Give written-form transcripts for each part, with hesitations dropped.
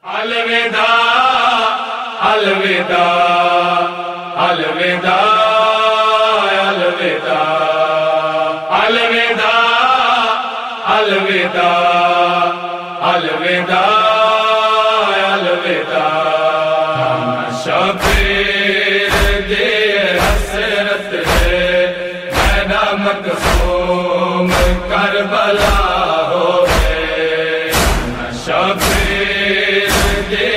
الوداع الوداع الوداع الوداع الوداع الوداع الوداع الوداع شبیر دی حسرت ہے مینا مقصوم کربلا ہو گئے شبیر دی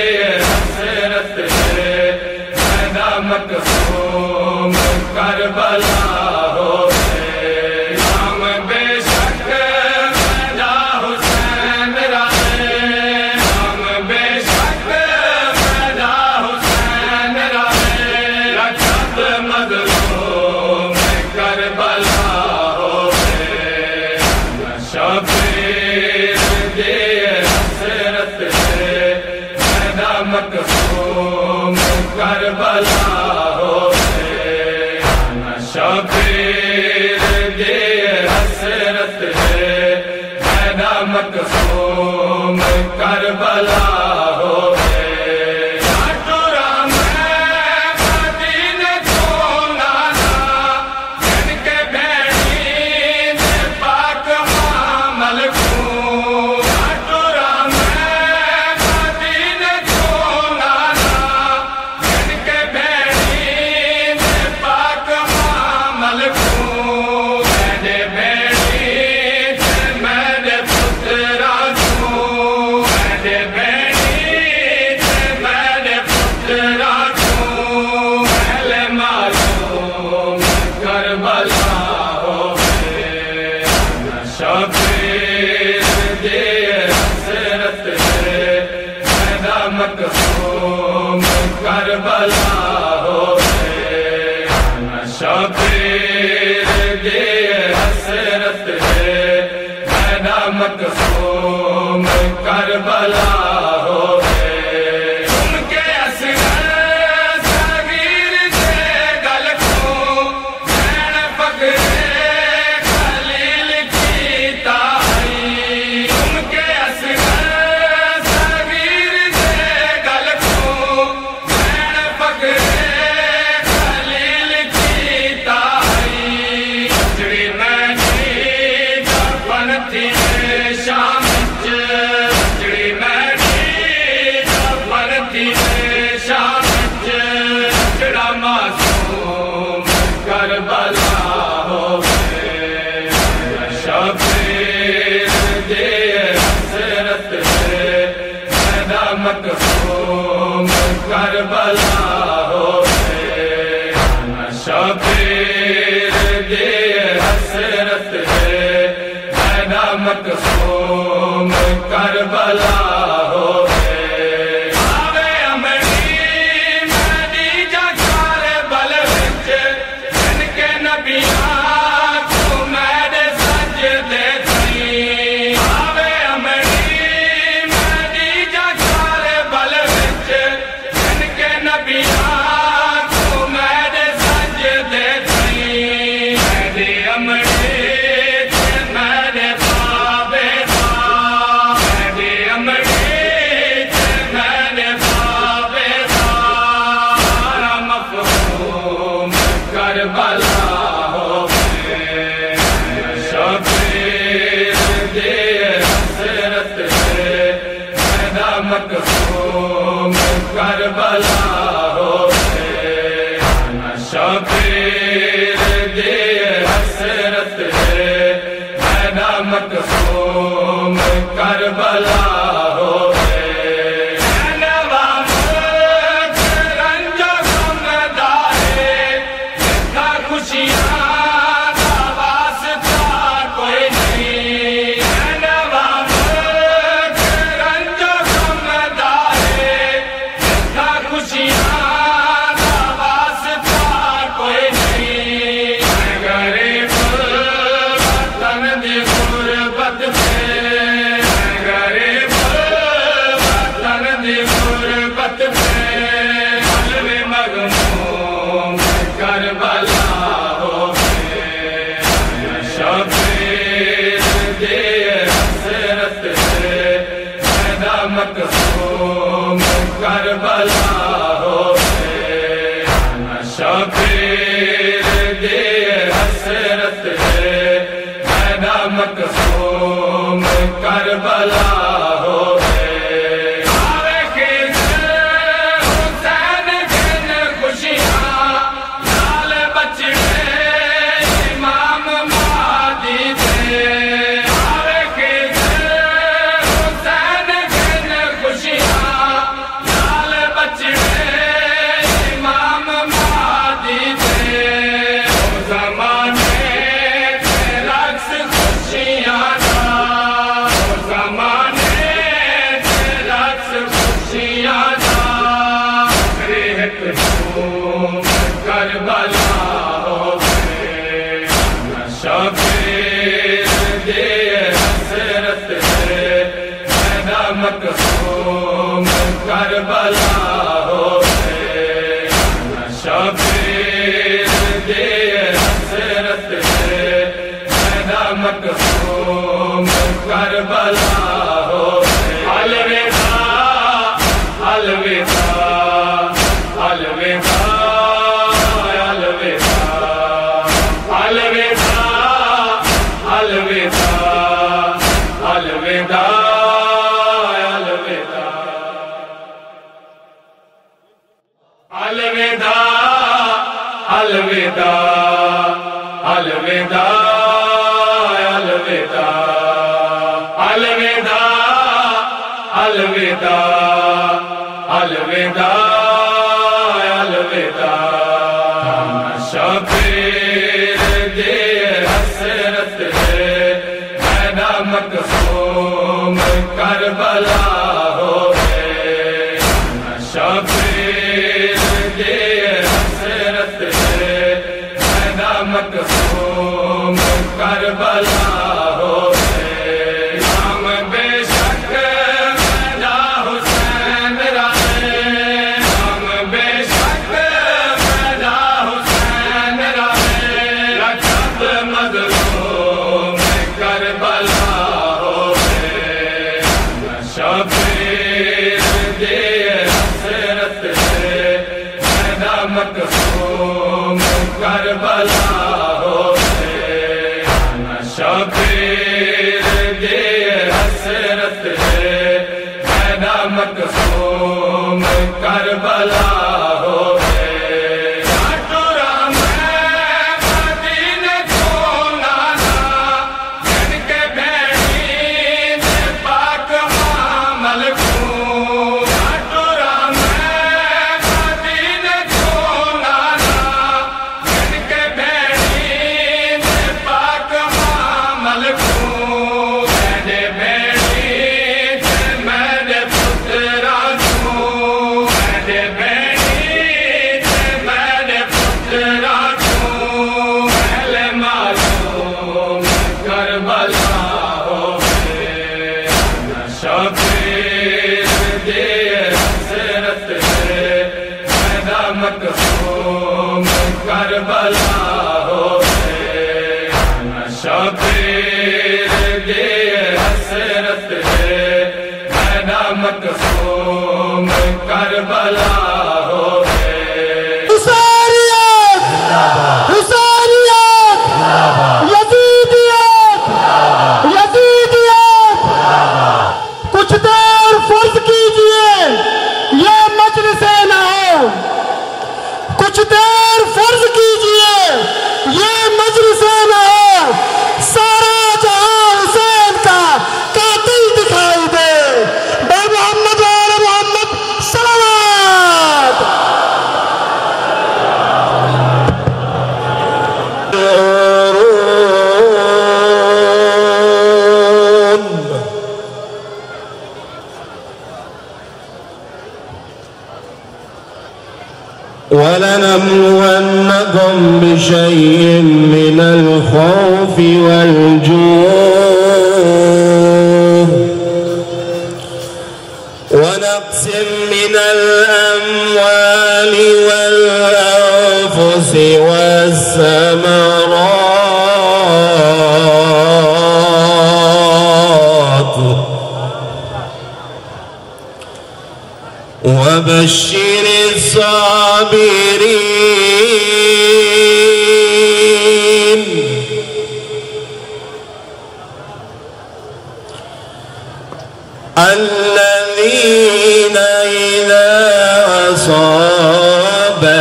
حسرت ہے مینا مقصوم کربلا ہو گئے ہم بے شک مینا حسین رہے ہم بے شک مینا حسین رہے رکھت مظلوم کربلا ہو گئے شبیر دی حسرت ہے مینا مقصوم کربلا ہو گئے شبیر دی حسرت ہے مینا مقصوم کربلا ہو گئے ٹورا میں مدینے کو نانا جن کے بھیڑی میں پاک حامل خون ٹورا میں مدینے کو نانا جن کے بھیڑی میں پاک حامل خون میرے بھیڑی سے میرے پترا چھوں میرے بھیڑی سے میرے پترا چھوں پہلے معلوم کربلا ہو گئے شبیر دی حسرت ہے مینا مقصوم کربلا ہو گئے شبیر دی حسرت ہے مینا مقصوم کربلا ہو گئے ان کے اصغر صغیر سے گل کو بین فقر خلیل کی تائی ان کے اصغر صغیر سے گل کو بین فقر خلیل کی تائی جڑی میں دفن تھی شام جڑی میں دفن تھی شام جڑا معصوم کربلا ہو گئے شبیر دی حسرت ہے مینا مقصوم کربلا ہو گئے شبیر دی حسرت ہے مینا مقصوم کربلا ہو گئے آوے امری مہدی جا کربل وچ جن کے نبیاں کو میرے سجدے تھی آوے امری مہدی جا کربل وچ جن کے نبیاں کو میرے سجدے تھی میری امری میرے بابے میری امری میرے بابے سارا مفہوم کربلا ہو گئے شبیر دی حسرت ہے مینا مقصوم کربلا ہو گئے شبیر دی حسرت ہے مینا مقصوم کربلا ہو گئے نوام رنج و غم دارے جتنا خوشیاں کا واسطہ کوئی نہیں نوام رنج و غم دارے جتنا خوشیاں کا واسطہ کوئی نہیں غریب وطن دی غربت سے غریب کربلا ہوئے شبیر دیے حسرت ہے مینا مقصوم کربلا ہوئے حسین گن خوشیاں لال بچڑے امام مہدی تھے مقصوم کربلا ہوئے شبیر دیے حسرت ہے مینا مقصوم کربلا ہوئے الوداع الوداع الوداع الوداع الوداع الوداع الوداع الوداع الوداع الوداع الوداع الوداع الوداع شبیر دیے حسرت ہے مینا مقصوم کربلا ہوئے شبیر دیے حسرت ہے مینا مقصوم کربلا ہوئے ہم بے شک مینا حسین رہے ہم بے شک مینا حسین رہے لقب مظلوم کربلا ہوئے شبیر دیے حسرت ہے مینا مقصوم کربلا ہوئے شبیر دیے حسرت ہے مینا مقصوم کربلا ہوئے ٹھٹورا میں مدینے کو نانا جن کے بھیڑی نے پاک معامل کو ٹھٹورا میں مدینے کو نانا جن کے بھیڑی نے پاک معامل کو میرے بھیڑی سے میرے پترا کو میرے بھیڑی سے میرے پترا کو پہلے معلوم کربلا ہوئے شبیر دیے حسرت ہے مینا مقصوم کربلا ہوئے شبیر دیے حسرت ہے مینا مقصوم کربلا ہوئے حسینیت حسینیت یزیدیت یزیدیت کچھ دیر فرض کیجئے یہ مجلس نہ ہو کچھ دیر فرض کیجئے یہ مجلس نہ ہو سارا جہاں حسین کا قاتل دکھائی دے بے محمد و آل محمد صلوات وَلَنَبْلُوَنَّكُمْ بِشَيْءٍ مِّنَ الْخَوْفِ وَالْجُوعِ ونقص من الأموال والأنفس والثمرات وبشر الصابرين الذين إذا أصابتهم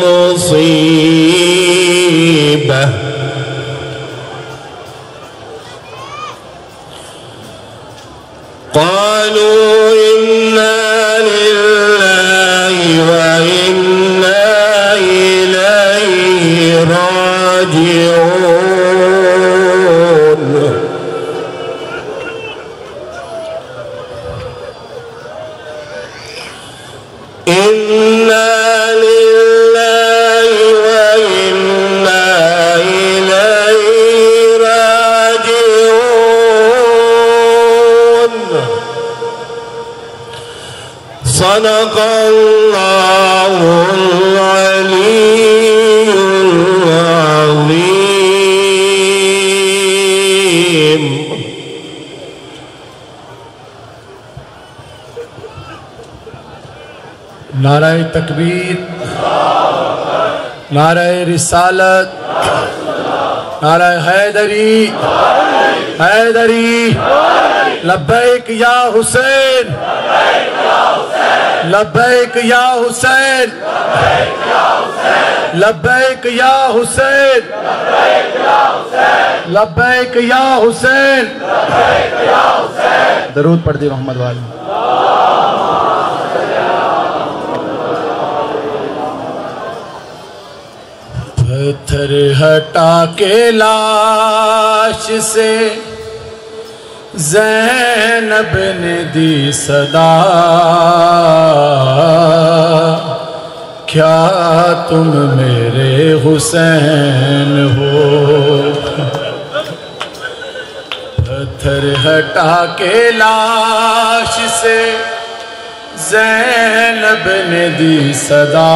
مصيبة قالوا إنا لله وإنا إليه راجعون إنا لله وإنا إليه راجعون صدق الله العلي العظيم نعرہ تکبیر، نعرہ رسالت، نعرہ حیدری، حیدری، لبیک یا حسین، لبیک یا حسین، لبیک یا حسین، لبیک یا حسین، درود پڑھ دی محمد والی. پتھر ہٹا کے لاش سے زینب نے دی صدا، کیا تم میرے حسین ہو. پتھر ہٹا کے لاش سے زینب نے دی صدا،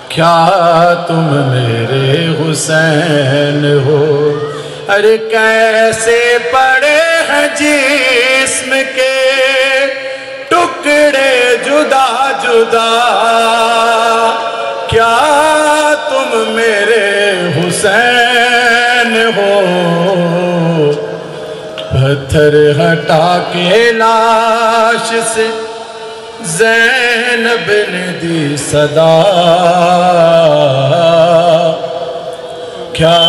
کیا تم میرے حسین ہو. ارے کیسے پڑے ہیں جسم کے ٹکڑے جدا جدا، کیا تم میرے حسین ہو. پتھر ہٹا کے لاش سے زینب نے دی صدا، کیا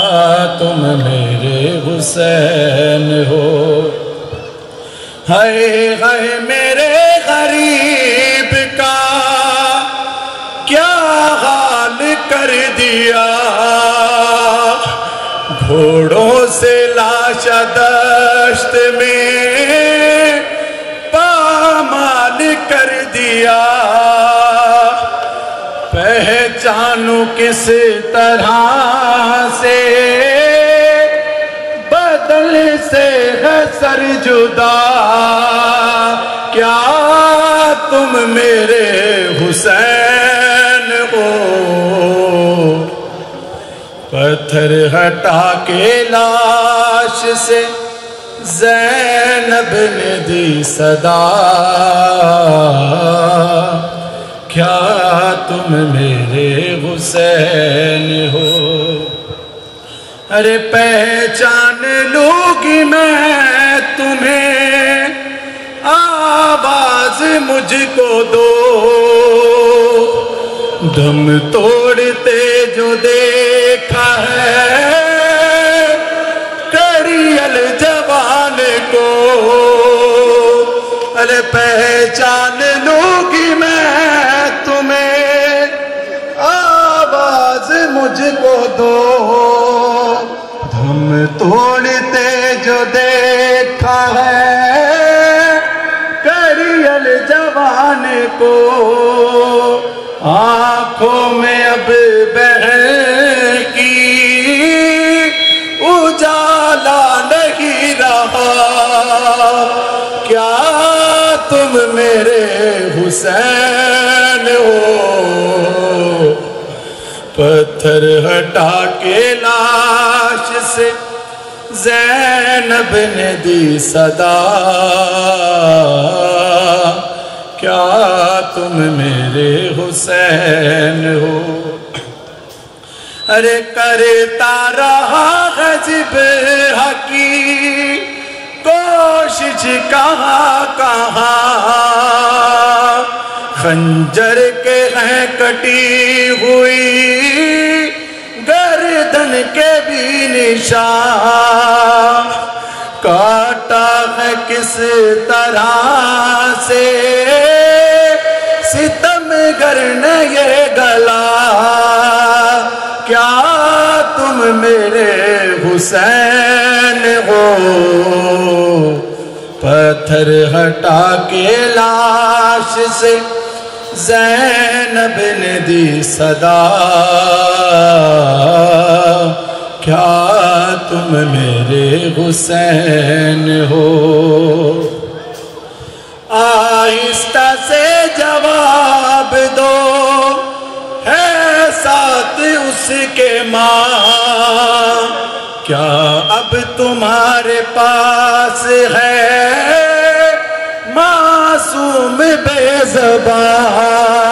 تم میرے حسین ہو. ہائے ہائے میرے غریب کا کیا حال کر دیا، گھوڑوں سے لاشا دشت میں پامال کر دیا. پہچانوں کس طرح سے بدل سے ہے سر جدا، کیا تم میرے حسین ہو. پتھر ہٹا کے لاش سے زینب نے دی صدا، کیا تم میرے حسین ہو. ارے پہچان لوں گی میں تمہیں، آواز مجھ کو دو. دم توڑتے جو دیکھا ہے کریل جوان کو، ارے پہچان لوں گی میں تمہیں، آواز مجھ کو دو. دم توڑتے جو دیکھا ہے کریل جوان کو، آنکھوں میں اب بہن کی اجالا نہیں رہا، کیا تم میرے حسین ہو. پتھر ہٹا کے لاش سے زینب نے دی صدا کیا تم میرے حسین ہو ارے کرتا رہا غضب حقیق کوشش کہاں کہاں خنجر کے ہیں کٹی ہوئی گردن کے بھی نشان کاٹا ہے کس طرح سے ستم گر نے یہ گلا کیا تم میرے حسین ہو پتھر ہٹا کے لاش سے زینب نے دی صدا کیا تم میرے حسین ہو آہستہ سے جواب دو ہے ساتھ اس کے ماں کیا اب تمہارے پاس ہے معصوم بے زبان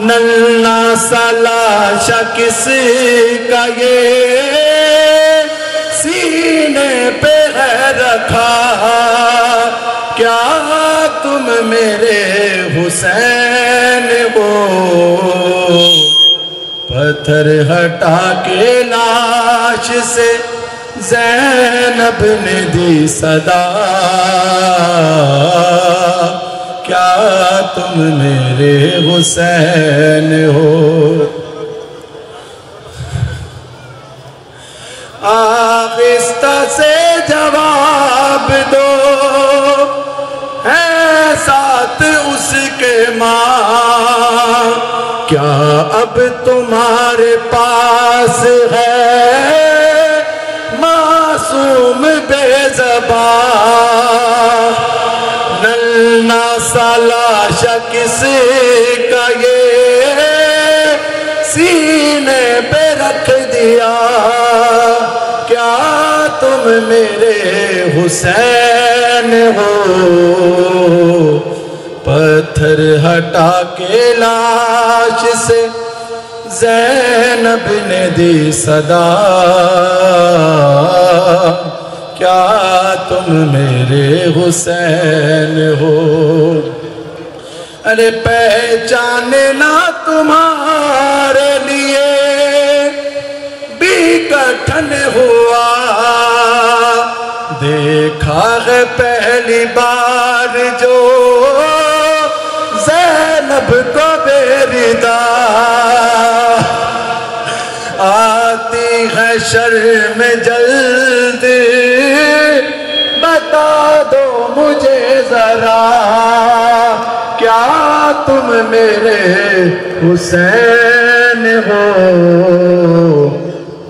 نلنا سا لاشا کس کا یہ سینے پہ ہے رکھا کیا تم میرے حسین ہو پتھر ہٹا کے لاش سے زینب نے دی صدا کیا تم میرے حسین ہو آہستہ سے جواب دو ہے ساتھ اس کے ماں کیا اب تمہارے پاس ہے معصوم بے زبان نلنا سا لاشا کس کا یہ سینے پہ رکھ دیا کیا تم میرے حسین ہو پتھر ہٹا کے لاش سے زینب نے دی صدا کیا تم میرے حسین ہو ارے پہچانے نہ تمہارے لیے بھی کٹھن ہوا دیکھا ہے پہلی بار جو زینب کو بے ردا آتی ہے شرم جلد بتا دو مجھے ذرا کیا تم میرے حسین ہو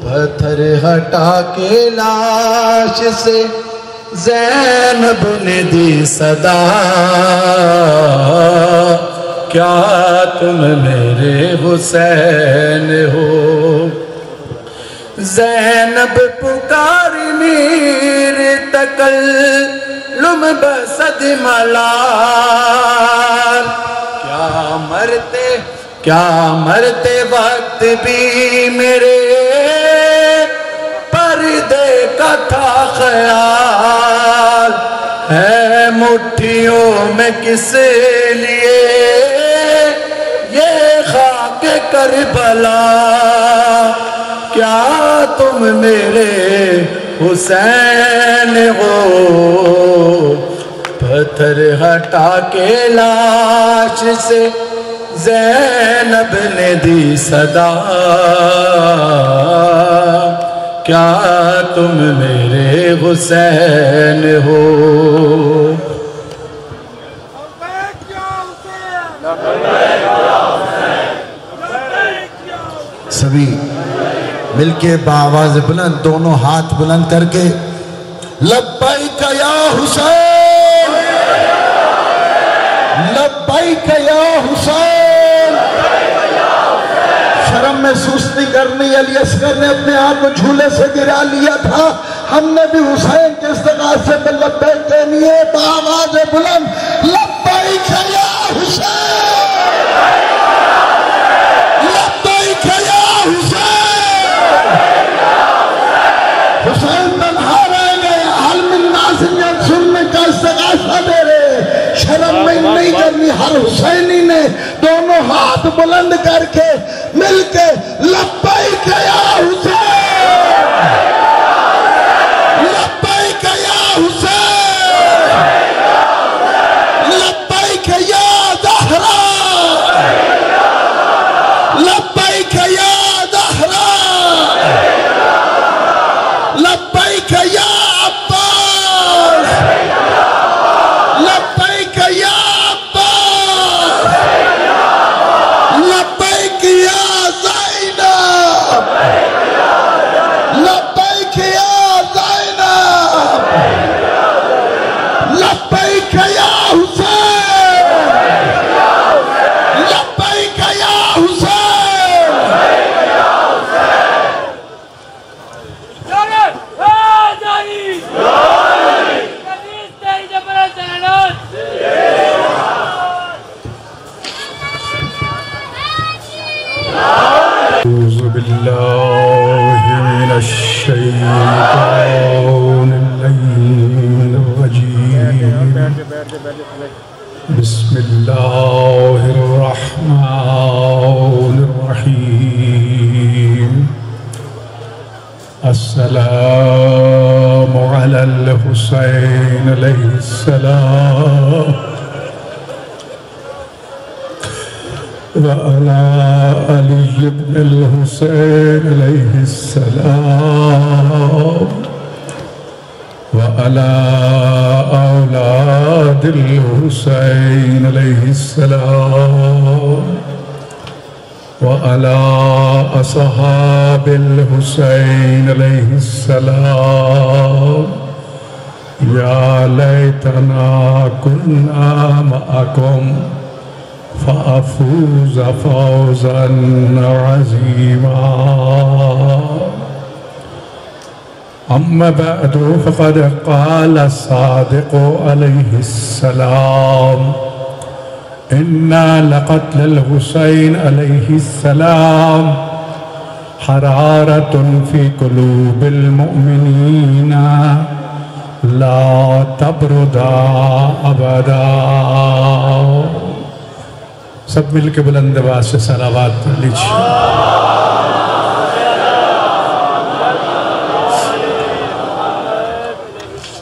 پتھر ہٹا کے لاش سے زینب نے دی صدا کیا تم میرے حسین ہو زینب پکاری میر تکلم بسد ملال کیا مرتے وقت بھی میرے پردے کا تھا خیال ہے مٹھیوں میں کس لیے یہ خاک کربلا کیا تم میرے حسین ہو پتھر ہٹا کے لاش سے زینب نے دی صدا کیا تم میرے حسین ہو سبھی مل کے بآواز بلند دونوں ہاتھ بلند کر کے لبیک یا حسین لبیک یا حسین شرم محسوس نہیں کرنی علی اصغر نے اپنے آپ کو جھولے سے گرا لیا تھا ہم نے بھی حسین کے استغاثے میں لبیک کہنی ہے بآواز بلند لبیک یا حسین لبیک یا حسین حسین تنہا رہ گئے حل من ناصر سننے کا استغاثہ دے رہے شرم میں نہیں کرنی ہر حسینی نے دونوں ہاتھ بلند کر کے مل کے لبیک یا حسین لبیک یا حسین لبیک یا زہرا لبیک یا زہرا لبیک یا عباس لبیک یا عباس لبیک یا زینب لبیک یا زینب لبیک یا حسین لبیک یا حسین أعوذ بالله من الشيطان اللعين الرجيم بسم الله الرحمن الرحيم السلام على الحسين عليه السلام وعلى علي بن الحسين عليه السلام وعلى أولاد الحسين عليه السلام وعلى أصحاب الحسين عليه السلام يا ليتنا كنا معكم فأفوز فوزا عظيما أما بعد فقد قال الصادق عليه السلام إنا لقتل الحسين عليه السلام حرارة في قلوب المؤمنين لا تبرد أبدا سب مل کے بلند آواز سے صلوات پڑھ لیجیے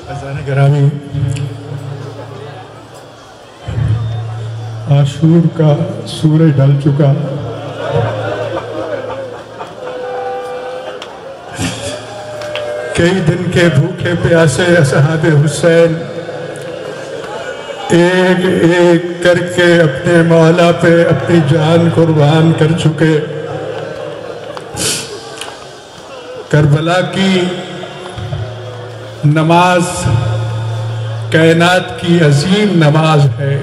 عزیزان گرامی عاشور کا سورج ڈل چکا کئی دن کے بھوکے پیاسے اصحاب حسین ایک ایک کر کے اپنے مولا پہ اپنی جان قربان کر چکے کربلا کی نماز کائنات کی عظیم نماز ہے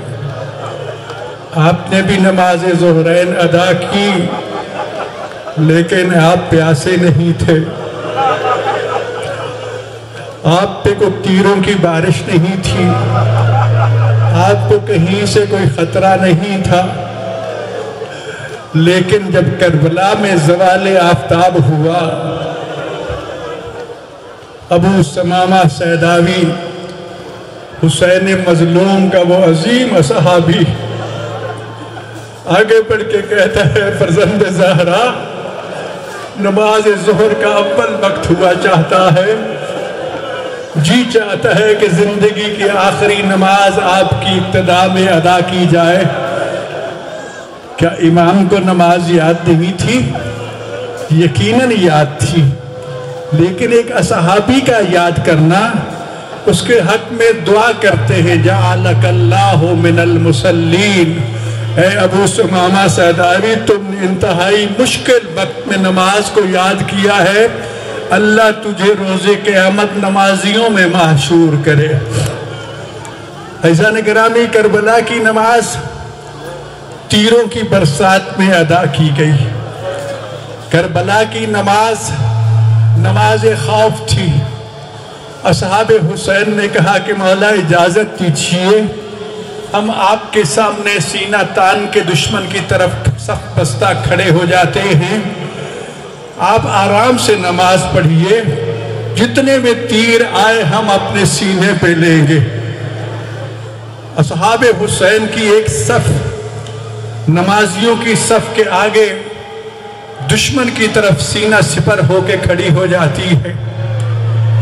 آپ نے بھی نماز ظہرین ادا کی لیکن آپ پیاسے نہیں تھے آپ پہ کوئی تیروں کی بارش نہیں تھی آپ کو کہیں سے کوئی خطرہ نہیں تھا لیکن جب کربلا میں زوال آفتاب ہوا ابو ثمامہ سیداوی حسین مظلوم کا وہ عظیم صحابی آگے پڑھ کے کہتا ہے فرزند زہرا نماز ظہر کا اول وقت ہوا چاہتا ہے جی چاہتا ہے کہ زندگی کی آخری نماز آپ کی ابتدا میں ادا کی جائے کیا امام کو نماز یاد نہیں تھی یقیناً یاد تھی لیکن ایک اصحابی کا یاد کرنا اس کے حق میں دعا کرتے ہیں جعلک اللہ من المصلین اے ابو ثمامہ سیداوی تم نے انتہائی مشکل وقت میں نماز کو یاد کیا ہے اللہ تجھے روز قیامت نمازیوں میں محشور کرے عزیزان گرامی کربلا کی نماز تیروں کی برسات میں ادا کی گئی کربلا کی نماز نماز خوف تھی اصحاب حسین نے کہا کہ مولا اجازت دیجیے، ہم آپ کے سامنے سینہ تان کے دشمن کی طرف صف بستہ کھڑے ہو جاتے ہیں، آپ آرام سے نماز پڑھیے، جتنے میں تیر آئے ہم اپنے سینے پہ لیں گے۔ اصحاب حسین کی ایک صف نمازیوں کی صف کے آگے دشمن کی طرف سینہ سپر ہو کے کھڑی ہو جاتی ہے،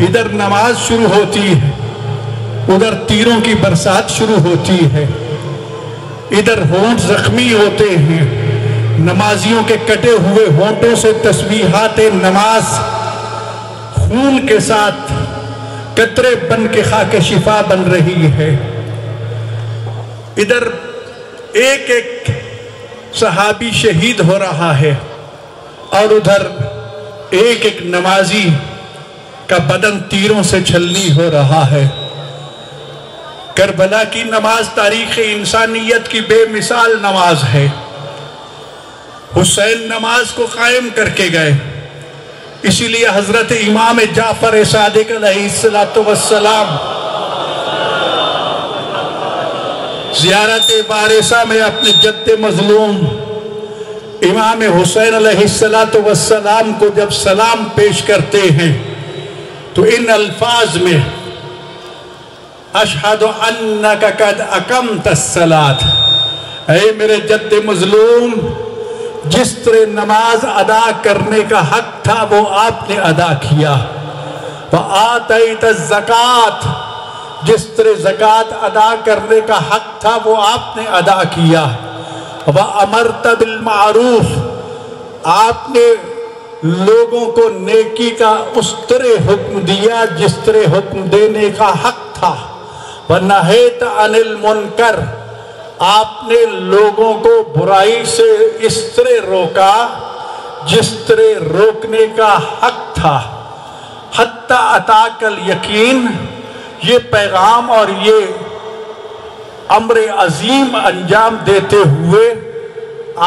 ادھر نماز شروع ہوتی ہے، ادھر تیروں کی برسات شروع ہوتی ہے، ادھر ہونٹ زخمی ہوتے ہیں، نمازیوں کے کٹے ہوئے ہونٹوں سے تسبیحات نماز خون کے ساتھ قطرے بن کے خاک شفا بن رہی ہے، ادھر ایک ایک صحابی شہید ہو رہا ہے اور ادھر ایک ایک نمازی کا بدن تیروں سے چھلنی ہو رہا ہے۔ کربلا کی نماز تاریخ انسانیت کی بے مثال نماز ہے۔ حسین نماز کو قائم کر کے گئے، اسی لیے حضرت امام جعفر صادق علیہ السلام زیارت بارسہ میں اپنے جد مظلوم امام حسین علیہ السلام کو جب سلام پیش کرتے ہیں تو ان الفاظ میں اشہد انک قد اقمت الصلاۃ، اے میرے جد مظلوم، جس طرح نماز ادا کرنے کا حق تھا وہ آپ نے ادا کیا، وآتیت الزکاۃ، جس طرح زکوٰۃ ادا کرنے کا حق تھا وہ آپ نے ادا کیا، وَأَمَرْتَ بِالْمَعْرُوفِ، آپ نے لوگوں کو نیکی کا اس طرح حکم دیا جس طرح حکم دینے کا حق تھا، وَنَهَيْتَ عَنِ الْمُنْكَرِ، آپ نے لوگوں کو برائی سے اس طرح روکا جس طرح روکنے کا حق تھا، حَتَّى أَتَاكَ الْيَقِينَ، یہ پیغام اور یہ امر عظیم انجام دیتے ہوئے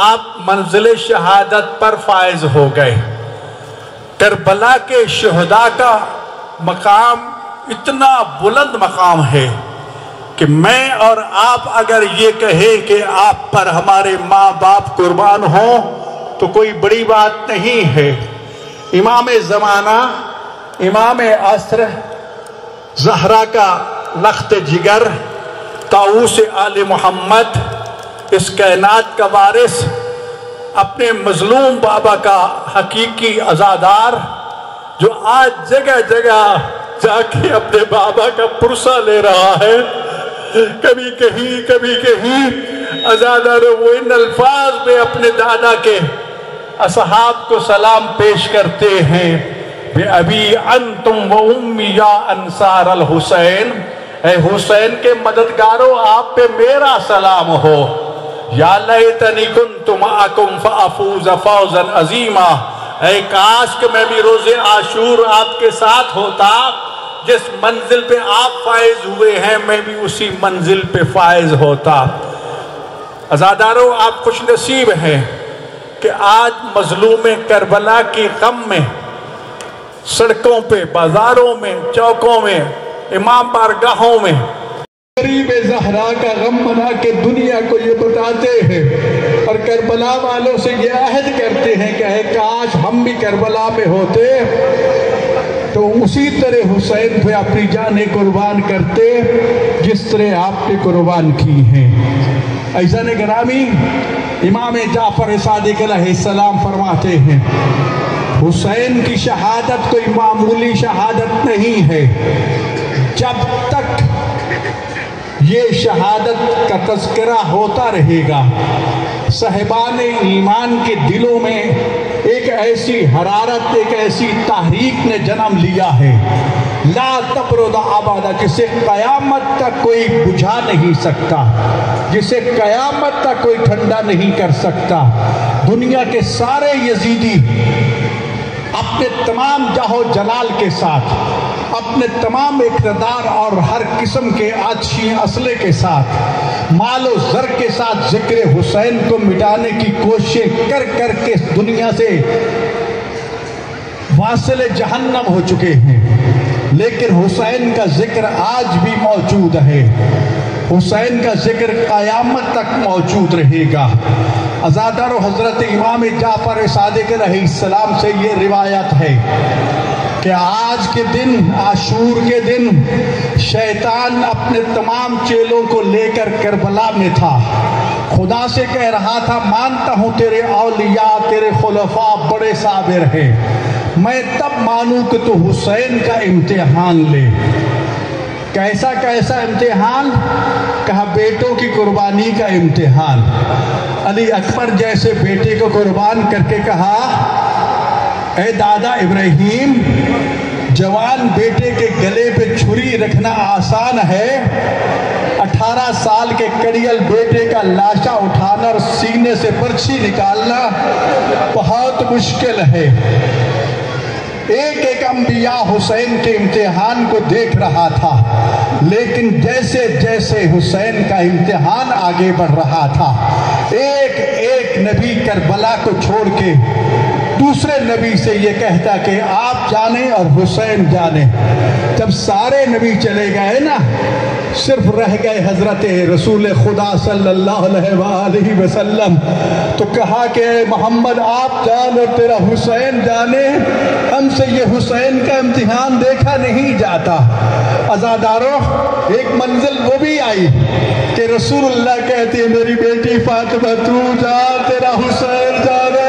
آپ منزل شہادت پر فائز ہو گئے۔ کربلا کے شہداء کا مقام اتنا بلند مقام ہے کہ میں اور آپ اگر یہ کہیں کہ آپ پر ہمارے ماں باپ قربان ہوں تو کوئی بڑی بات نہیں ہے۔ امام زمانہ، امام عصر، زہرا کا لخت جگر، طاؤس آل محمد، اس کائنات کا وارث، اپنے مظلوم بابا کا حقیقی عزادار، جو آج جگہ جگہ جا کے اپنے بابا کا پرسہ لے رہا ہے، کبھی کہیں کبھی کہیں عزادار، وہ ان الفاظ میں اپنے دادا کے اصحاب کو سلام پیش کرتے ہیں، بِأَبِي أَنْتُمْ وَأُمِّي يَا أَنصَارَ الْحُسَيْنِ، اے حسین کے مددگاروں آپ پہ میرا سلام ہو، یا لیتنی کنت معکم فافوز فوزا عظیما، اے کاش کہ میں بھی روز عاشور آپ کے ساتھ ہوتا، جس منزل پہ آپ فائز ہوئے ہیں میں بھی اسی منزل پہ فائز ہوتا۔ عزاداروں، آپ خوش نصیب ہیں کہ آج مظلوم کربلا کی غم میں سڑکوں پہ، بازاروں میں، چوکوں میں، امام بارگاہوں میں غریب زہرا کا غم منا کے دنیا کو یہ بتاتے ہیں اور کربلا والوں سے یہ عہد کرتے ہیں کہ اے کاش ہم بھی کربلا میں ہوتے تو اسی طرح حسین پہ اپنی جانیں قربان کرتے جس طرح آپ نے قربان کی ہیں۔ عزیزان گرامی، امام جعفر صادق علیہ السلام فرماتے ہیں حسین کی شہادت کوئی معمولی شہادت نہیں ہے، جب تک یہ شہادت کا تذکرہ ہوتا رہے گا صاحبان ایمان کے دلوں میں ایک ایسی حرارت، ایک ایسی تحریک نے جنم لیا ہے، لا تبرد ابدا، جسے قیامت تک کوئی بجھا نہیں سکتا، جسے قیامت تک کوئی ٹھنڈا نہیں کر سکتا۔ دنیا کے سارے یزیدی اپنے تمام جاہ و جلال کے ساتھ، اپنے تمام اقتدار اور ہر قسم کے آتشی اسلحے کے ساتھ، مال و زر کے ساتھ ذکر حسین کو مٹانے کی کوشش کر کر کے دنیا سے واصل جہنم ہو چکے ہیں، لیکن حسین کا ذکر آج بھی موجود ہے، حسین کا ذکر قیامت تک موجود رہے گا۔ عزادار و حضرت امام جعفر صادق علیہ السلام سے یہ روایت ہے کہ آج کے دن، عاشور کے دن، شیطان اپنے تمام چیلوں کو لے کر کربلا میں تھا، خدا سے کہہ رہا تھا مانتا ہوں تیرے اولیاء، تیرے خلفاء بڑے صابر ہیں، میں تب مانوں کہ تو حسین کا امتحان لے۔ کیسا کیسا امتحان؟ کہا بیٹوں کی قربانی کا امتحان۔ علی اکبر جیسے بیٹے کو قربان کر کے کہا اے دادا ابراہیم، جوان بیٹے کے گلے پہ چھری رکھنا آسان ہے، 18 سال کے کڑیل بیٹے کا لاشا اٹھانا اور سینے سے برچھی نکالنا بہت مشکل ہے۔ ایک ایک انبیاء حسین کے امتحان کو دیکھ رہا تھا، لیکن جیسے جیسے حسین کا امتحان آگے بڑھ رہا تھا، ایک ایک نبی کربلا کو چھوڑ کے دوسرے نبی سے یہ کہتا کہ آپ جانیں اور حسین جانیں۔ جب سارے نبی چلے گئے نا، صرف رہ گئے حضرت رسول خدا صلی اللہ علیہ وآلہ وسلم، تو کہا کہ اے محمد آپ جان اور تیرا حسین جانے، ہم سے یہ حسین کا امتحان دیکھا نہیں جاتا۔ عزاداروں، ایک منزل وہ بھی آئی کہ رسول اللہ کہتے ہیں میری بیٹی فاطمہ تو جا، تیرا حسین جانے،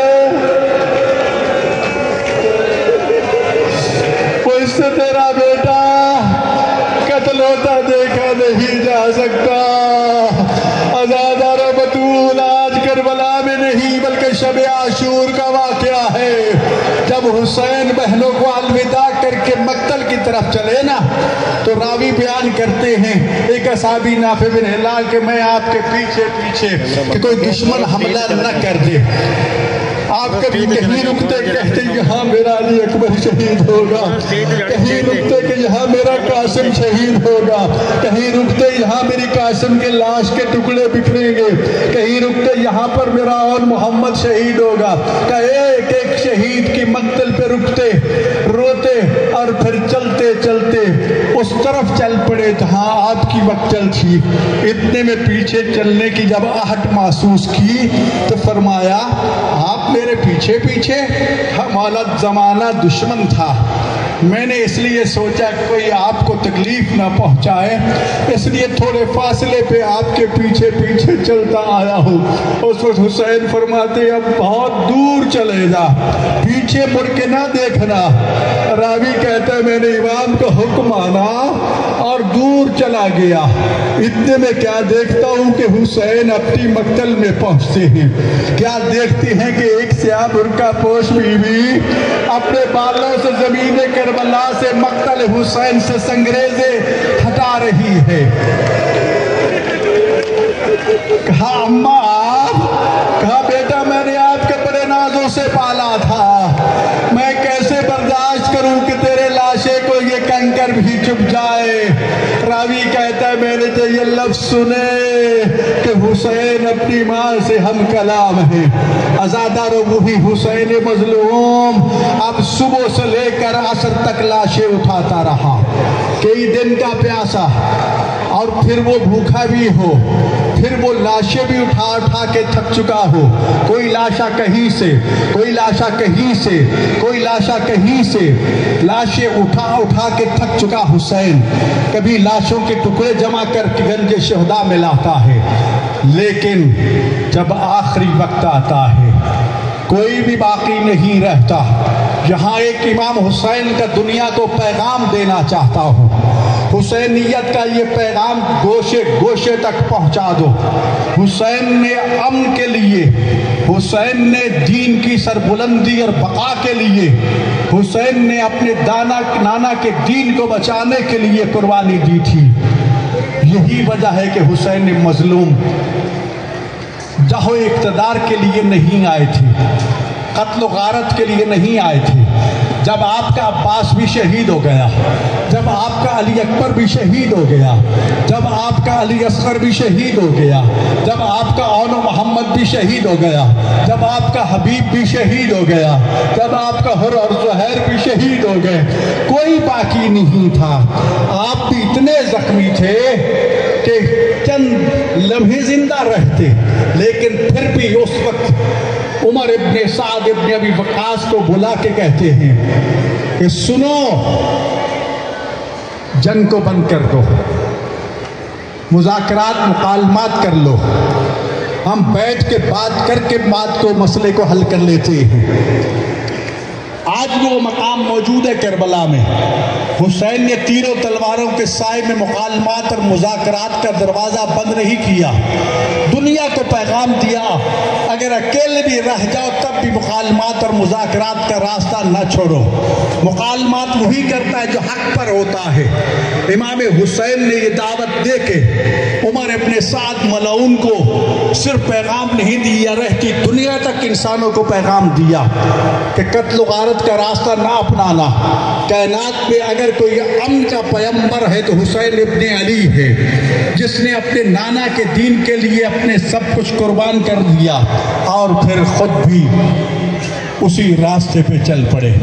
مجھ سے تیرا بیٹا قتل ہوتا دیکھا نہیں جا سکتا۔ عزادار بطول آج کربلا میں نہیں بلکہ شب عاشور کا واقعہ ہے، جب حسین بہنوں کو الوداع کر کے مقتل کی طرف چلے نا، تو راوی بیان کرتے ہیں ایک اصحابی نافع بن ہلال کہ میں آپ کے پیچھے پیچھے کہ کوئی دشمن حملہ نہ کر دے، آپ کبھی کہیں رکتے کہتے یہاں میرا علی اکبر شہید ہوگا، کہیں رکتے کہ یہاں میرا قاسم شہید ہوگا، کہیں رکتے یہاں میری قاسم کے لاش کے ٹکڑے بکھریں گے، کہیں رکتے یہاں پر میرا اور محمد شہید ہوگا، کہ ایک ایک شہید کی مقتل پہ رکتے، روتے اور پھر چلتے چلتے اس طرف چل پڑے جہاں آپ کی مقتل تھی۔ اتنے میں پیچھے چلنے کی جب آہٹ محسوس کی تو فرمایا آپ میرے پیچھے پیچھے؟ ہمارا زمانہ دشمن تھا، میں نے اس لیے سوچا کوئی آپ کو تکلیف نہ پہنچائے، اس لیے تھوڑے فاصلے پہ آپ کے پیچھے پیچھے چلتا آیا ہوں۔ اس وقت حسین فرماتے اب بہت دور چلے جا، پیچھے مڑ کے نہ دیکھنا۔ راوی کہتا ہے میں نے امام کا حکم مانا اور دور چلا گیا۔ اتنے میں کیا دیکھتا ہوں کہ حسین اپنی مقتل میں پہنچتے ہیں، کیا دیکھتے ہیں کہ ایک سیاہ برقع پوش بیوی اپنے بالوں سے زمین کربلا سے مقتل حسین سے سنگریزے ہٹا رہی ہے۔ کہا اماں آپ؟ کہا بیٹا میں نے آپ کے بڑے نازوں سے پالا تھا، میں کیسے برداشت کروں کہ تیرے لاشے کو یہ کنکر بھی چپ جائے۔ راوی کہتا ہے میں نے تو یہ لفظ سنے کہ حسین اپنی ماں سے ہم کلام ہے۔ عزادارو وہی حسین مظلوم اب صبح سے لے کر عصر تک لاشیں اٹھاتا رہا، کئی دن کا پیاسا، اور پھر وہ بھوکا بھی ہو، پھر وہ لاشیں بھی اٹھا کے تھک چکا ہو، کوئی لاشا کہیں سے، کوئی لاشا کہیں سے، کوئی لاشا کہیں سے، لاشیں اٹھا کے تھک چکا حسین کبھی لاشوں کے ٹکڑے جمع کر کے گنج شہداء میں لاتا ہے، لیکن جب آخری وقت آتا ہے کوئی بھی باقی نہیں رہتا۔ یہاں ایک امام حسین کا دنیا کو پیغام دینا چاہتا ہوں، حسینیت کا یہ پیغام گوشے گوشے تک پہنچا دو۔ حسین نے امن کے لیے، حسین نے دین کی سربلندی اور بقا کے لیے، حسین نے اپنے نانا کے دین کو بچانے کے لیے قربانی دی تھی۔ یہی وجہ ہے کہ حسین مظلوم جہو اقتدار کے لیے نہیں آئے تھے، قتل و غارت کے لیے نہیں آئے تھے، جب آپ کا عباس بھی شہید ہو گیا، جب آپ کا علی اکبر بھی شہید ہو گیا، جب آپ کا علی اصغر بھی شہید ہو گیا، جب آپ کا اون و محمد بھی شہید ہو گیا، جب آپ کا حبیب بھی شہید ہو گیا، جب آپ کا حر اور زہیر بھی شہید ہو گئے، کوئی باقی نہیں تھا۔ آپ بھی اتنے زخمی تھے کہ چند لمحے زندہ رہتے، لیکن پھر بھی اس وقت عمر ابن سعد ابن ابی وقاص کو بلا کے کہتے ہیں کہ سنو، جنگ کو بند کر دو، مذاکرات مکالمات کر لو، ہم بیٹھ کے بات کر کے بات کو مسئلے کو حل کر لیتے ہیں۔ آج وہ مقام موجود ہے کربلا میں۔ حسین نے تیروں تلواروں کے سائے میں مکالمات اور مذاکرات کا دروازہ بند نہیں کیا، دنیا کو پیغام دیا اگر اکیلے بھی رہ جاؤ تب بھی مکالمات اور مذاکرات کا راستہ نہ چھوڑو۔ مکالمات وہی کرتا ہے جو حق پر ہوتا ہے۔ امام حسین نے یہ دعوت دے کے عمر ابن سعد ملعون کو صرف پیغام نہیں دیا، رہتی دنیا تک انسانوں کو پیغام دیا کہ قتل و غارت کا راستہ نہ اپنانا۔ کائنات میں اگر کوئی امن کا پیغمبر ہے تو حسین ابن علی ہے، جس نے اپنے نانا کے دین کے لیے اپنے سب کچھ قربان کر دیا اور پھر خود بھی اسی راستے پہ چل پڑے۔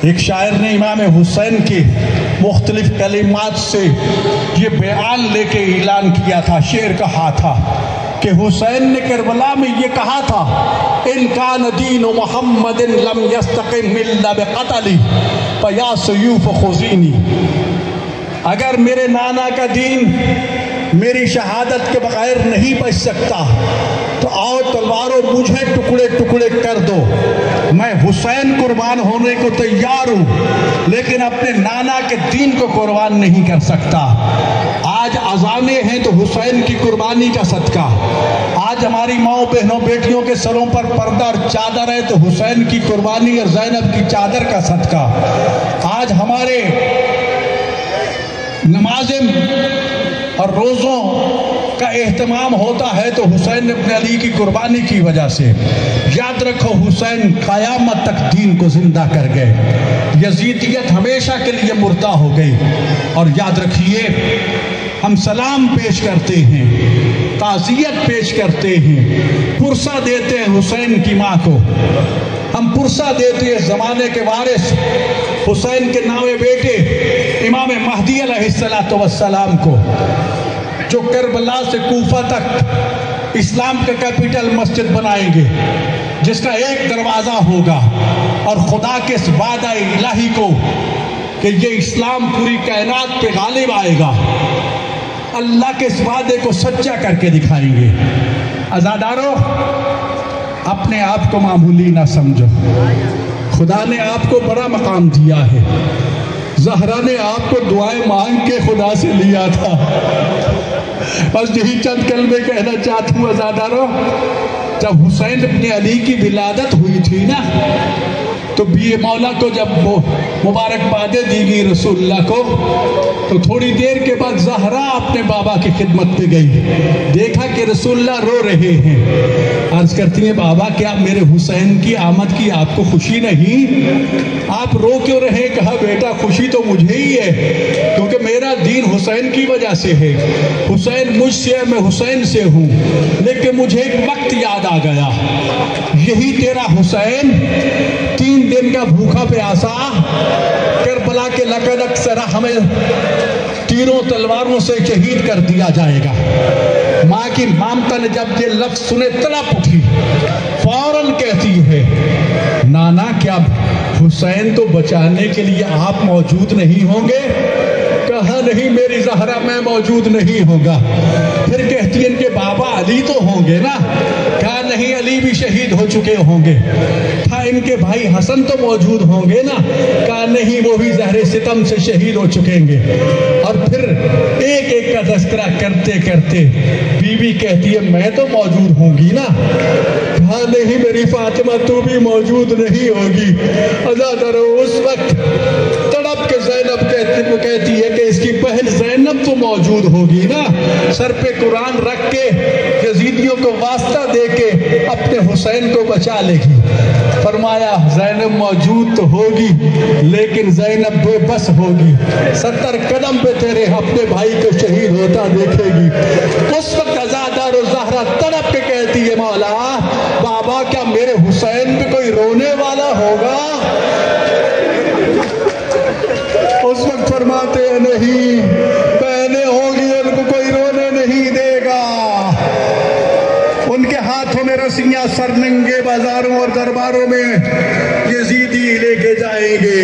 ایک شاعر نے امام حسین کے مختلف کلمات سے یہ بیان لے کے اعلان کیا تھا، شعر کہا تھا کہ حسین نے کربلا میں یہ کہا تھا، ان کان دین محمد لم یستقم الا بقتلی فیا سیوف خزینی، اگر میرے نانا کا دین میری شہادت کے بغیر نہیں بچ سکتا تو آؤ تلواروں مجھے ٹکڑے ٹکڑے کر دو، میں حسین قربان ہونے کو تیار ہوں لیکن اپنے نانا کے دین کو قربان نہیں کر سکتا۔ آج اذانیں ہیں تو حسین کی قربانی کا صدقہ، آج ہماری ماؤں بہنوں بیٹیوں کے سروں پر پردہ اور چادر ہے تو حسین کی قربانی اور زینب کی چادر کا صدقہ، آج ہمارے نمازیں اور روزوں کا اہتمام ہوتا ہے تو حسین ابن علی کی قربانی کی وجہ سے۔ یاد رکھو حسین قیامت تک دین کو زندہ کر گئے، یزیدیت ہمیشہ کے لیے مردہ ہو گئی۔ اور یاد رکھیے ہم سلام پیش کرتے ہیں، تعزیت پیش کرتے ہیں، پرسہ دیتے ہیں حسین کی ماں کو، ہم پرسہ دیتے ہیں زمانے کے وارث حسین کے نامے بیٹے امام مہدی علیہ السلام کو، جو کربلا سے کوفہ تک اسلام کا کیپٹل مسجد بنائیں گے، جس کا ایک دروازہ ہوگا، اور خدا کے اس وعدہ الہی کو کہ یہ اسلام پوری کائنات پہ غالب آئے گا، اللہ کے اس وعدے کو سچا کر کے دکھائیں گے۔ عزادارو، اپنے آپ کو معمولی نہ سمجھو، خدا نے آپ کو بڑا مقام دیا ہے۔ زہرا نے آپ کو دعائیں مانگ کے خدا سے لیا تھا۔ بس یہی چند کلمے کہنا چاہتا ہوں عزادارو، جب حسین ابن علی کی ولادت ہوئی تھی نا تو مولا کو جب مبارکبادیں دی گئی رسول اللہ کو تو تھوڑی دیر کے بعد زہرا اپنے بابا کی خدمت پہ گئی، دیکھا کہ رسول اللہ رو رہے ہیں، عرض کرتی ہیں بابا کیا میرے حسین کی آمد کی آپ کو خوشی نہیں؟ آپ رو کیوں رہے؟ کہا بیٹا خوشی تو مجھے ہی ہے کیونکہ میرا دین حسین کی وجہ سے ہے، حسین مجھ سے ہے، میں حسین سے ہوں، لیکن مجھے ایک وقت یاد آ گیا، یہی تیرا حسین 3 دن کا بھوکا پیاسا کربلا کے لقد اکثر ہمیں تیروں تلواروں سے شہید کر دیا جائے گا۔ ماں کی مامتا نے جب یہ لفظ سنے تڑپ اٹھی، فوراً کہتی ہے نانا کیا حسین تو بچانے کے لیے آپ موجود نہیں ہوں گے؟ کہا نہیں میری زہرا میں موجود نہیں ہوگا۔ پھر کہتی ہیں کہ بابا علی تو ہوں گے نا؟ کہا نہیں علی بھی شہید ہو چکے ہوں گے۔ تھا ان کے بھائی حسن تو موجود ہوں گے نا؟ کہا نہیں وہ بھی زہر ستم سے شہید ہو چکیں گے۔ اور پھر ایک ایک کا تذکرہ کرتے کرتے بی بی کہتی ہے میں تو موجود ہوں گی نا؟ کہا نہیں میری فاطمہ تو بھی موجود نہیں ہوگی۔ عزادارو اس وقت تڑپ کے زینب کہتی ہے کہ اس کی بہن زینب تو موجود ہوگی نا؟ سر پہ قرآن رکھ کے کہ یزیدیوں کو واسطہ دے کے اپنے حسین کو بچا لے گی۔ فرمایا زینب موجود تو ہوگی لیکن زینب بے بس ہوگی، 70 قدم پہ تیرے اپنے بھائی کو شہید ہوتا دیکھے گی۔ اس وقت عزادار و زہرا تڑپ کے کہتی ہے مولا بابا کیا میرے حسین پہ کوئی رونے والا ہوگا؟ اس وقت فرماتے ہیں نہیں، بہنیں ہوں گی ان کو کوئی رونے نہیں دے گا۔ ان کے ہاتھوں میں رسیاں سرننگے بازاروں اور درباروں میں یزیدی لے کے جائیں گے۔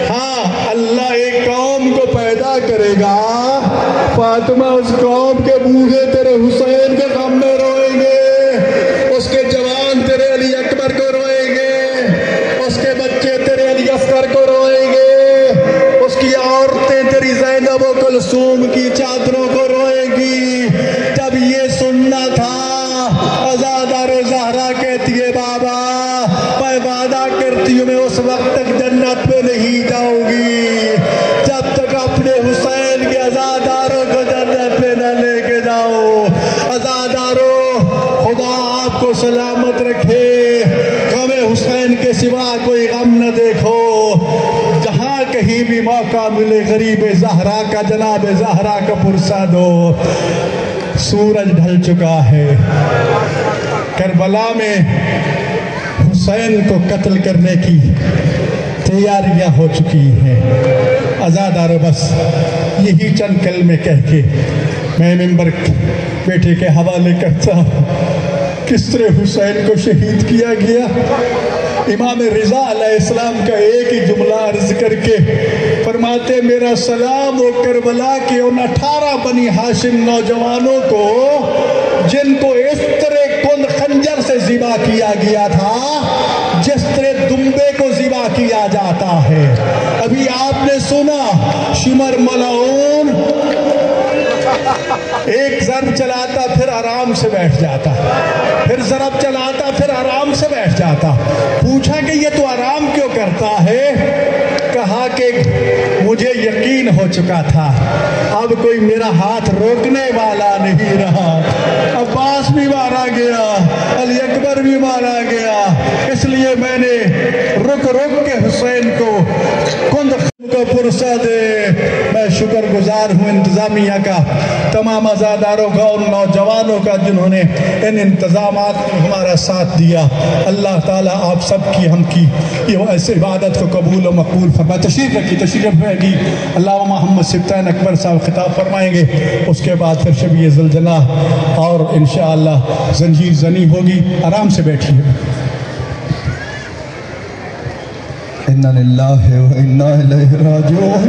ہاں اللہ ایک قوم کو پیدا کرے گا، فاطمہ اس قوم کے بوڑھے تیرے حسین کے غم میں روئیں گے، اس کے جوان تیرے علی اکبر کو روئیں گے، اس کے بچے تیرے علی اصغر کو روئیں گے، اس کی عورتیں تیری زینب و کلثوم کی چادروں کو روئیں گی۔ جب یہ سننا تھا عزادار و زہرا کہتی ہے بابا میں وعدہ کرتی ہوں میں اس وقت تک جنت میں نہیں جاؤں گی جب تک اپنے حسین کے عزاداروں کو جنت میں نہ لے کے جاؤ۔ عزاداروں خدا آپ کو سلامت رکھے، غم حسین کے سوا کوئی غم نہ دیکھو، جہاں کہیں بھی موقع ملے غریب زہرا کا جناب زہرا کا پرسہ دو۔ سورج ڈھل چکا ہے، کربلا میں حسین کو قتل کرنے کی تیاریاں ہو چکی ہیں۔ عزادارو بس یہی چند کلمے کہہ کے میں ممبر بیٹے کے حوالے کرتا ہوں۔ کس طرح حسین کو شہید کیا گیا، امام رضا علیہ السلام کا ایک ہی جملہ عرض کر کے فرماتے میرا سلام وہ کربلا کے ان 18 بنی ہاشم نوجوانوں کو جن کو اس طرح کند خنجر سے ذبح کیا گیا تھا جس طرح دمبے کو ذبح کیا جاتا ہے۔ ابھی آپ نے سنا شمر ملعون ایک ضرب چلاتا پھر آرام سے بیٹھ جاتا، پھر ضرب چلاتا پھر آرام سے بیٹھ جاتا۔ پوچھا کہ یہ تو آرام کیوں کرتا ہے؟ کہا کہ مجھے یقین ہو چکا تھا اب کوئی میرا ہاتھ روکنے والا نہیں رہا۔ عباس بھی مارا گیا، علی اکبر بھی مارا گیا، اس لیے میں نے رک کے حسین کو کند کو پرسہ دے۔ میں شکر گزار ہوں انتظامیہ کا، تمام عزاداروں کا، ان نوجوانوں کا جنہوں نے ان انتظامات میں ہمارا ساتھ دیا۔ اللہ تعالیٰ آپ سب کی ہم کی یہ ایسے عبادت کو قبول و مقبول فرمائے۔ تشریف رکھی، تشریف رکھی۔ اللہ محمد سبطین اکبر صاحب خطاب فرمائیں گے، اس کے بعد پھر شبیہ زلجلہ اور انشاءاللہ زنجیر زنی ہوگی۔ آرام سے بیٹھیے۔ اِنَّا لِلَّهِ وَإِنَّا إِلَيْهِ رَاجِعُونَ۔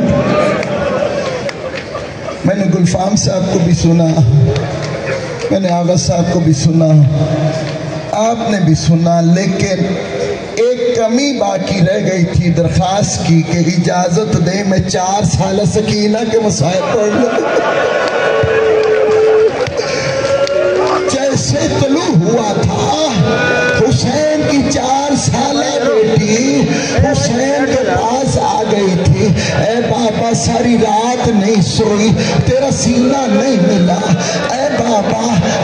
میں نے گلفام صاحب کو بھی سنا، میں نے آغا صاحب کو بھی سنا، آپ نے بھی سنا، لیکن ایک کمی باقی رہ گئی تھی درخواست کی کہ اجازت دے میں 4 سال سکینہ کے مسائل پڑھ لوں۔ جیسے طلوع ہوا تھا حسین کی 4 سالہ بیٹی حسین کے پاس آ گئی تھی، اے بابا ساری رات نہیں سوئی، تیرا سینہ نہیں ملا، اے بابا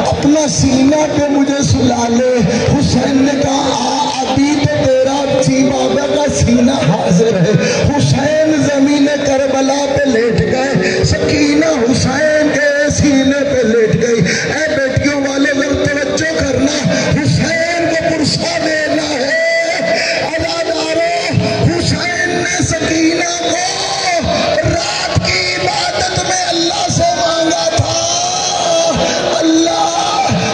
اپنا سینہ پہ مجھے سلا لے۔ حسین نے کہا ابھی تو تیرا بابا کا سینہ حاضر ہے۔ حسین زمین کربلا پہ لیٹ گئے، سکینہ حسین کے سینے پہ لیٹ گئی۔ اے بیٹیوں والے لوگ توجہ کرنا، حسین کو پرسہ دینا ہے۔ حسین نے سکینہ کو رات کی عبادت میں اللہ سے مانگا تھا، اللہ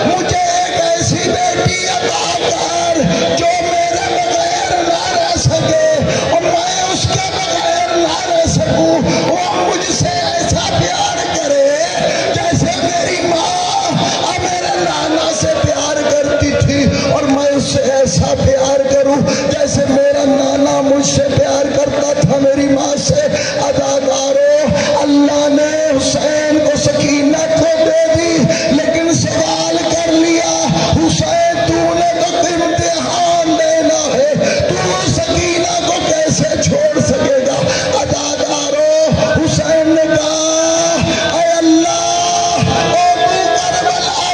مجھے ایک ایسی بیٹی عطا کر جو میرے بغیر نہ رہ سکے اور میں اس کے بغیر نہ رہ سکوں، وہ مجھ سے ایسا پیار کرے جیسے میری ماں میرے نانا سے پیار کرتی تھی، اور میں اس سے ایسا پیار کروں جیسے میرا نانا مجھ سے پیار کرتا تھا میری ماں سے۔ عزادارو اللہ نے حسین کو سکینہ کو دے دی، لیکن سوال کر لیا حسین تو نے تو امتحان دینا ہے، تو سکینہ کو کیسے چھوڑ سکے گا؟ عزادارو حسین نے کہا اے اللہ او تو کربلا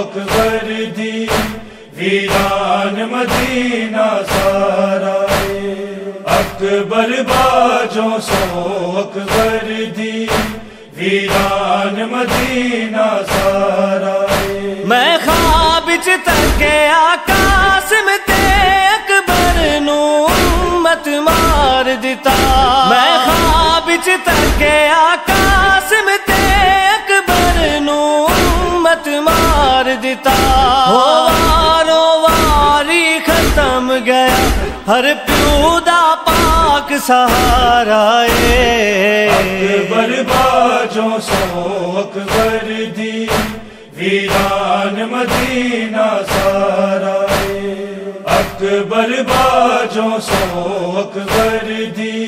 اکبر دی ویران مدینہ سارا اکبر باجوں سو اکبر دی ویران مدینہ سارا میں خواب وچ تکیا قاسم تے اکبر نو مت مار دیتا میں خواب وچ تکیا قاسم تے اکبر نو مت مار دیتا ہو وارو واری ختم گیا ہر پیو دا پاک سہارا اکبر باجوں سو اکبر دی ویران مدینہ سارا اکبر باجوں سو اکبر دی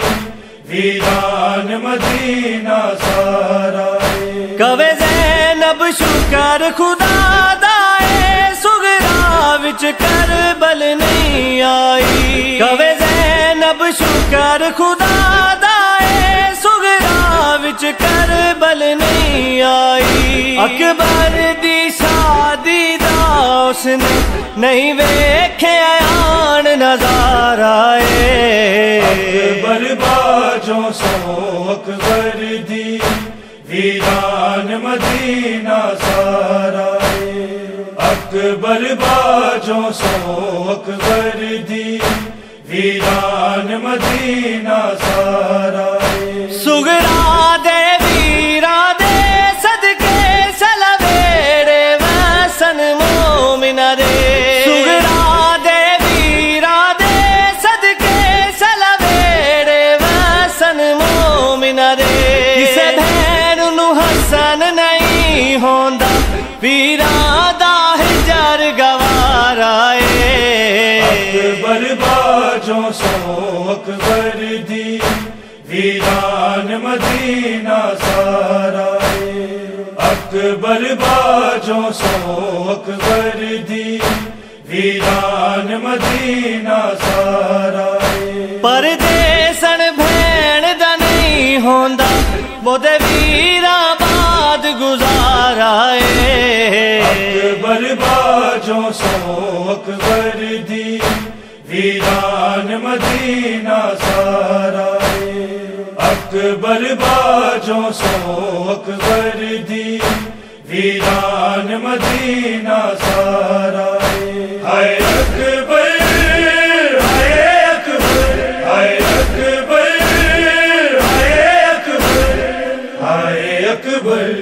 ویران مدینہ سارا کوے زینب شکر خدا دائے سغرا وچ کربل نہیں آئی کوے زینب شکر خدا دائے سغرا وچ کربل نہیں آئی اکبر دی شادی دا اس نے نہیں ویکھے آن نظارہ اکبر باجوں سو اکبر دی ویران مدینہ سارا اکبر باجوں سو اکبر دی ویران مدینہ سارا سغرا دے ویرا دے صدقے سلویڑے ویسن مومنہ دے سغرا دے ویرا دے صدقے سلویڑے ویسن مومنہ دے کسے بھین نو حسن نہیں ہوندا ویرا دا ہجر گوارا اکبر باجوں سو اکبر دی ویران مدینہ سارا اکبر باجوں سو اکبر دی ویران مدینہ سارا پردیسن بھین دا نہیں ہوندا بودے ویرا بعد گزارا اکبر باجوں سو اکبر دی ویران مدینہ سارا اکبر باجوں سو اکبر دی ویران مدینہ سارا ہائے اکبر ہائے اکبر ہائے اکبر ہائے اکبر ہائے اکبر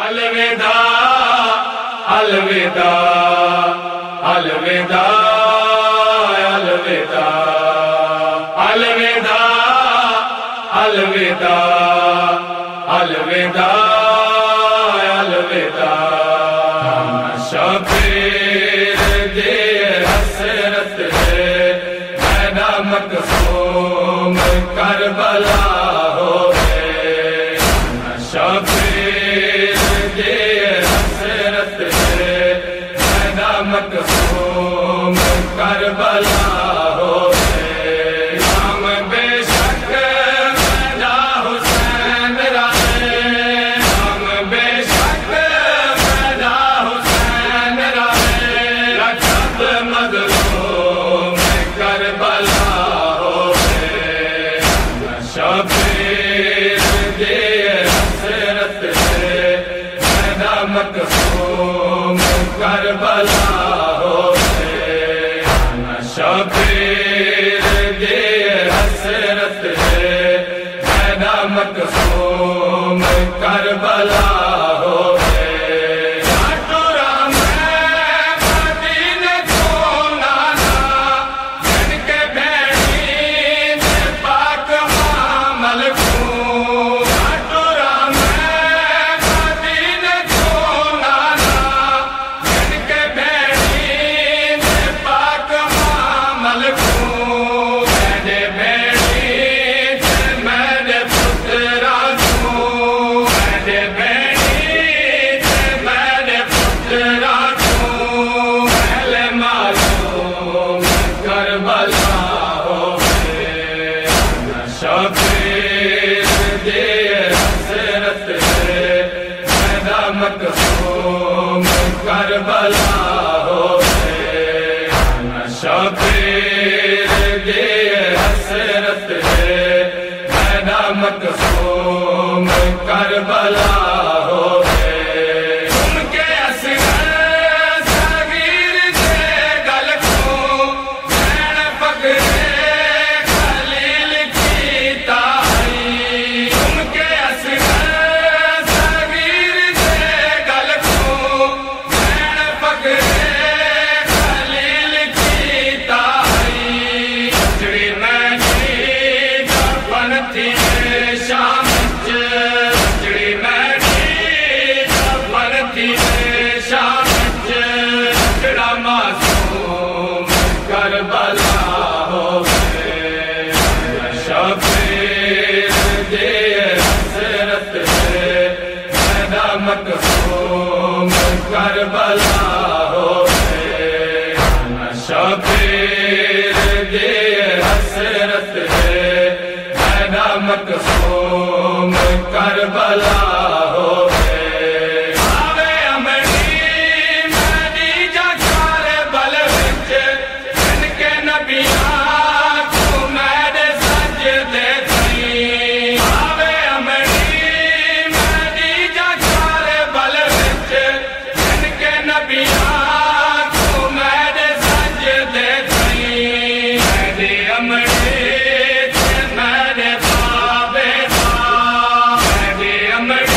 الوداع الوداع الوداع الوداع الوداع الوداع الوداع الوداع شبیر دی حسرت ہے مینا مقصوم کربلا ہو گئے شبیر دی حسرت ہے مینا مقصوم کربلا ہو گئے ہم بے شک مینا حسین رہے ہم بے شک مینا حسین رہے رکھت مظلوم کربلا ہو گئے شبیر دی حسرت ہے مینا مقصوم کربلا ہو گئے شبیر دی حسرت ہے مینا مقصوم کربلا ہو گئے ٹورا میں مدینے کو نانا جن کے بھیڑی میں پاک حامل کوں ٹورا میں مدینے کو نانا جن کے بھیڑی میں پاک حامل کوں میرے بھیڑی سے میرے پترا کوں میرے بھیڑی سے میرے پترا کوں پہلے معلوم کربلا ہو گئے شبیر دی حسرت ہے مینا مقصوم کربلا ہو گئے شبیر دی حسرت ہے مینا مقصوم کربلا ہو گئے ان کے اصغر صغیر سے گل کو بین فقر خلیل کی تائی ان کے اصغر صغیر سے گل کو بین فقر خلیل کی تائی چڑی میں جی دفن تھی شام چڑی میں جی دفن تھی شام چڑا معصوم کربلا ہو گئے شبیر دی حسرت ہے مینا مقصوم کربلا ہو گئے شبیر دی حسرت ہے مینا مقصوم کربلا ہو گئے آوے امڑی میری جا کربل وچ جن کے نبیاں کو میرے سجدے تھیں آوے امڑی میری جا کربل وچ جن کے نبیاں کو میرے سجدے تھیں میری امڑی سے میرے بابے با میری امڑی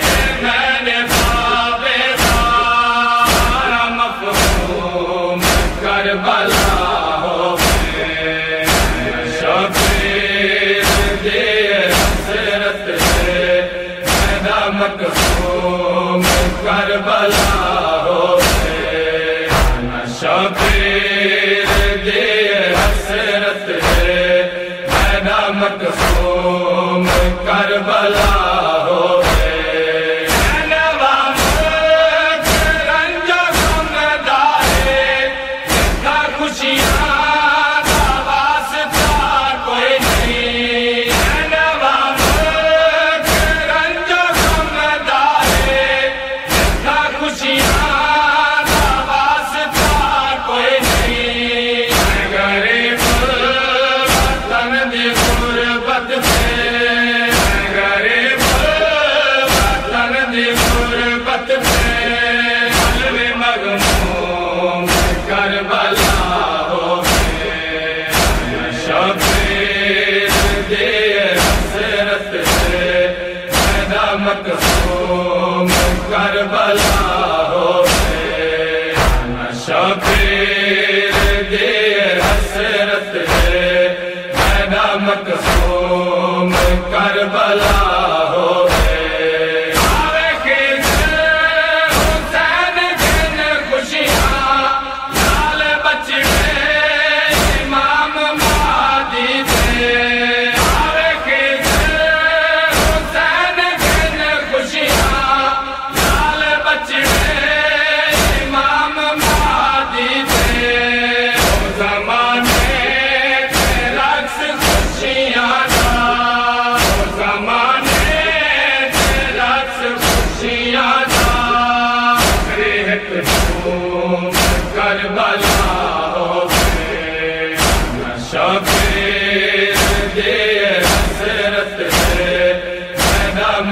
سے میرے بابے با مفہوم کربلا ہو گئے شبیر دی حسرت ہے مینا مقصوم کربلا ہو گئے شبیر دی حسرت ہے مینا مقصوم کربلا ہو گئے نوام رنج و غم دارے جتنا خوشیاں کا واسطہ کوئی نہیں نوام رنج و غم دارے جتنا خوشیاں کا واسطہ کوئی نہیں غریب وطن دی غربت میں غریب وطن دی غربت میں قلب مغموم کربلا ہو گئے شبیر دی حسرت ہے مینا مقصوم کربلا ہوئے شبیر دیے حسرت ہے مینا مقصوم کربلا ہوئے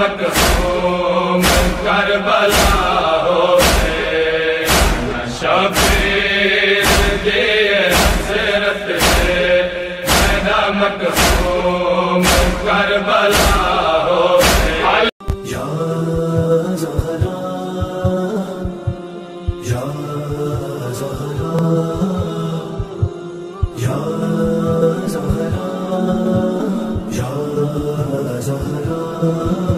مقصوم کربلا ہوئے شبیر دیے حسرت ہے مینا مقصوم کربلا ہوئے یا زہرا یا زہرا یا زہرا یا زہرا